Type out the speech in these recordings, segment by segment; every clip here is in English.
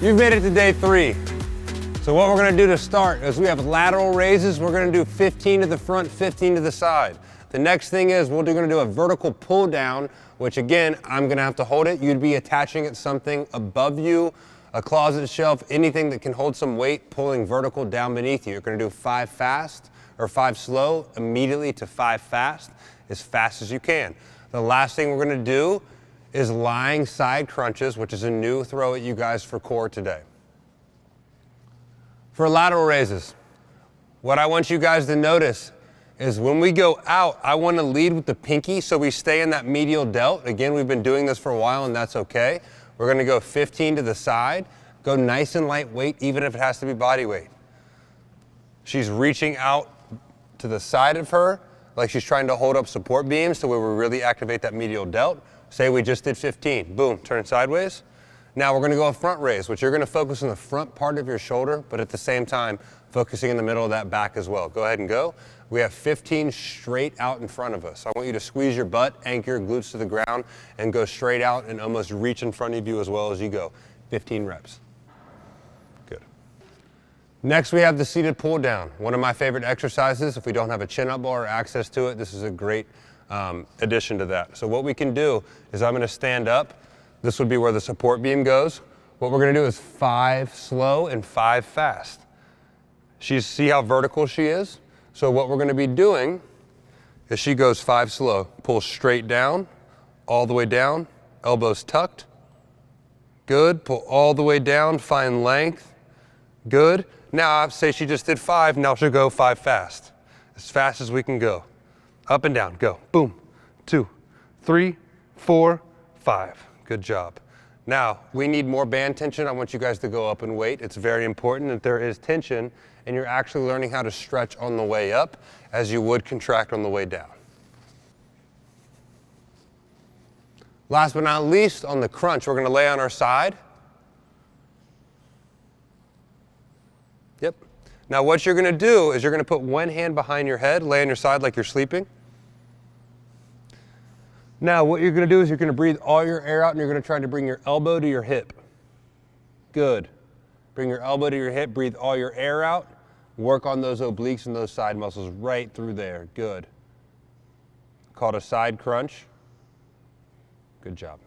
You've made it to day 3. So what we're gonna do to start is we have lateral raises. We're gonna do 15 to the front, 15 to the side. The next thing is we're gonna do a vertical pull down, which again, I'm gonna have to hold it. You'd be attaching it something above you, a closet shelf, anything that can hold some weight, pulling vertical down beneath you. You're gonna do 5 fast or 5 slow, immediately to 5 fast as you can. The last thing we're gonna do is lying side crunches, which is a new throw at you guys for core today. For lateral raises, what I want you guys to notice is when we go out, I want to lead with the pinky so we stay in that medial delt. Again, we've been doing this for a while and that's okay. We're going to go 15 to the side, go nice and lightweight, even if it has to be body weight. She's reaching out to the side of her like she's trying to hold up support beams to where we really activate that medial delt. Say we just did 15, boom, turn sideways. Now we're gonna go a front raise, which you're gonna focus on the front part of your shoulder, but at the same time, focusing in the middle of that back as well. Go ahead and go. We have 15 straight out in front of us. I want you to squeeze your butt, anchor your glutes to the ground, and go straight out and almost reach in front of you as well as you go. 15 reps. Good. Next, we have the seated pull down. One of my favorite exercises. If we don't have a chin-up bar or access to it, this is a great addition to that. So what we can do is I'm gonna stand up. This would be where the support beam goes. What we're gonna do is 5 slow and 5 fast. See how vertical she is? So what we're gonna be doing is she goes 5 slow, pull straight down, all the way down, elbows tucked. Good, pull all the way down, find length. Good. Now, say she just did 5, now she'll go 5 fast. As fast as we can go. Up and down, go. Boom, 2, 3, 4, 5. Good job. Now, we need more band tension. I want you guys to go up in weight. It's very important that there is tension and you're actually learning how to stretch on the way up as you would contract on the way down. Last but not least, on the crunch, we're gonna lay on our side. Yep. Now what you're gonna do is you're gonna put one hand behind your head, lay on your side like you're sleeping. Now what you're gonna do is you're gonna breathe all your air out and you're gonna try to bring your elbow to your hip. Good. Bring your elbow to your hip, breathe all your air out. Work on those obliques and those side muscles right through there. Good. Called a side crunch. Good job.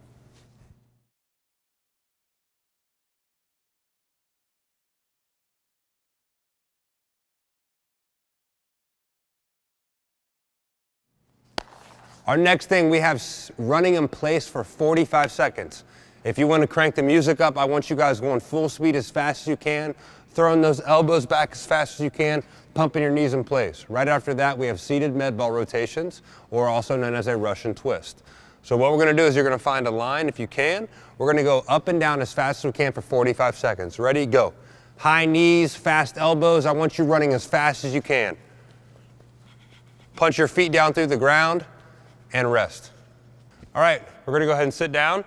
Our next thing, we have running in place for 45 seconds. If you want to crank the music up, I want you guys going full speed as fast as you can, throwing those elbows back as fast as you can, pumping your knees in place. Right after that, we have seated med ball rotations, or also known as a Russian twist. So what we're going to do is you're going to find a line if you can. We're going to go up and down as fast as we can for 45 seconds. Ready? Go. High knees, fast elbows. I want you running as fast as you can. Punch your feet down through the ground and rest. All right, we're gonna go ahead and sit down.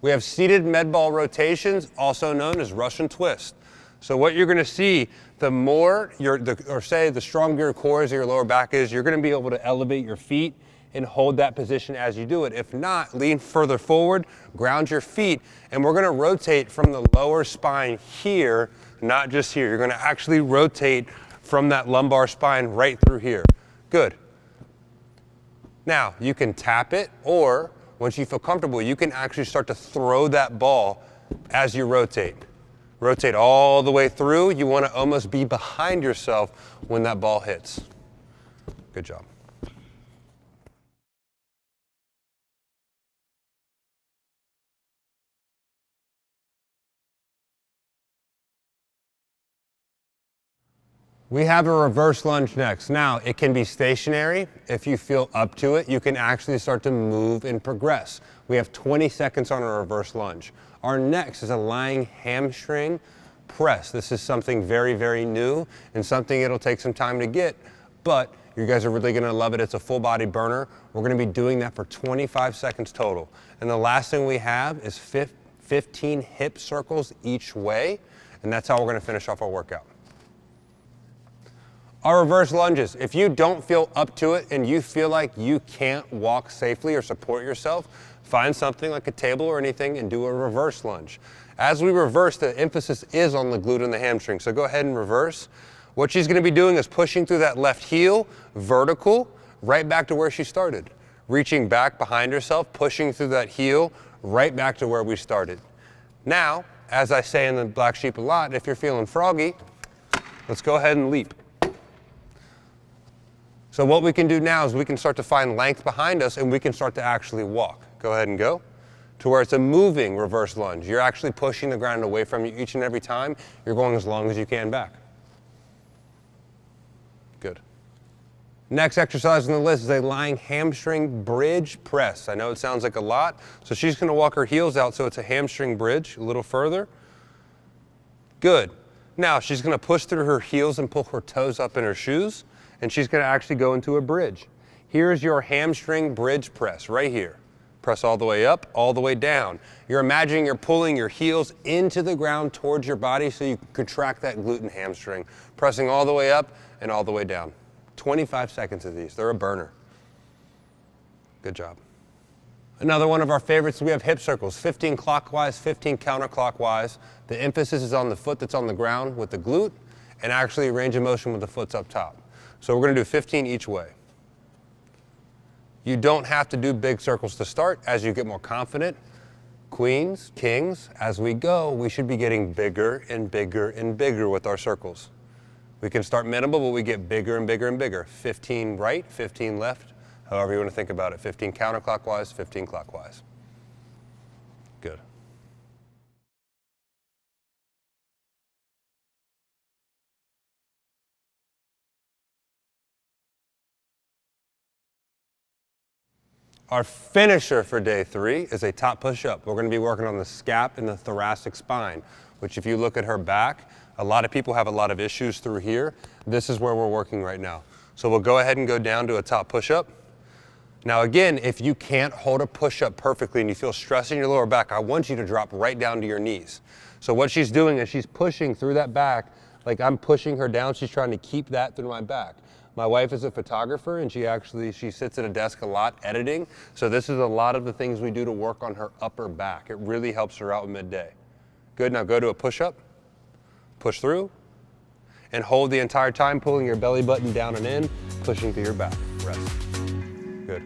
We have seated med ball rotations, also known as Russian twist. So what you're gonna see, the more the stronger your core is or your lower back is, you're gonna be able to elevate your feet and hold that position as you do it. If not, lean further forward, ground your feet, and we're gonna rotate from the lower spine here, not just here. You're gonna actually rotate from that lumbar spine right through here. Good. Now, you can tap it, or once you feel comfortable, you can actually start to throw that ball as you rotate. Rotate all the way through. You want to almost be behind yourself when that ball hits. Good job. We have a reverse lunge next. Now, it can be stationary. If you feel up to it, you can actually start to move and progress. We have 20 seconds on a reverse lunge. Our next is a lying hamstring press. This is something very, very new and something it'll take some time to get, but you guys are really gonna love it. It's a full body burner. We're gonna be doing that for 25 seconds total. And the last thing we have is 15 hip circles each way, and that's how we're gonna finish off our workout. Our reverse lunges, if you don't feel up to it and you feel like you can't walk safely or support yourself, find something like a table or anything and do a reverse lunge. As we reverse, the emphasis is on the glute and the hamstring. So go ahead and reverse. What she's going to be doing is pushing through that left heel, vertical, right back to where she started. Reaching back behind herself, pushing through that heel, right back to where we started. Now, as I say in the Black Sheep a lot, if you're feeling froggy, let's go ahead and leap. So what we can do now is we can start to find length behind us and we can start to actually walk. Go ahead and go to where it's a moving reverse lunge. You're actually pushing the ground away from you each and every time. You're going as long as you can back. Good. Next exercise on the list is a lying hamstring bridge press. I know it sounds like a lot, so she's going to walk her heels out so it's a hamstring bridge a little further. Good. Now she's going to push through her heels and pull her toes up in her shoes, and she's going to actually go into a bridge. Here's your hamstring bridge press right here. Press all the way up, all the way down. You're imagining you're pulling your heels into the ground towards your body so you can contract that glute and hamstring. Pressing all the way up and all the way down. 25 seconds of these. They're a burner. Good job. Another one of our favorites, we have hip circles. 15 clockwise, 15 counterclockwise. The emphasis is on the foot that's on the ground with the glute and actually range of motion with the foot's up top. So we're going to do 15 each way. You don't have to do big circles to start. As you get more confident, queens, kings, as we go, we should be getting bigger and bigger and bigger with our circles. We can start minimal, but we get bigger and bigger and bigger. 15 right, 15 left, however you want to think about it. 15 counterclockwise, 15 clockwise. Good. Our finisher for day 3 is a top push-up. We're going to be working on the scap and the thoracic spine, which if you look at her back, a lot of people have a lot of issues through here. This is where we're working right now. So we'll go ahead and go down to a top push-up. Now again, if you can't hold a push-up perfectly and you feel stress in your lower back, I want you to drop right down to your knees. So what she's doing is she's pushing through that back, like I'm pushing her down. She's trying to keep that through my back. My wife is a photographer and she sits at a desk a lot editing. So this is a lot of the things we do to work on her upper back. It really helps her out midday. Good, now go to a push-up, push through, and hold the entire time, pulling your belly button down and in, pushing through your back. Rest. Good.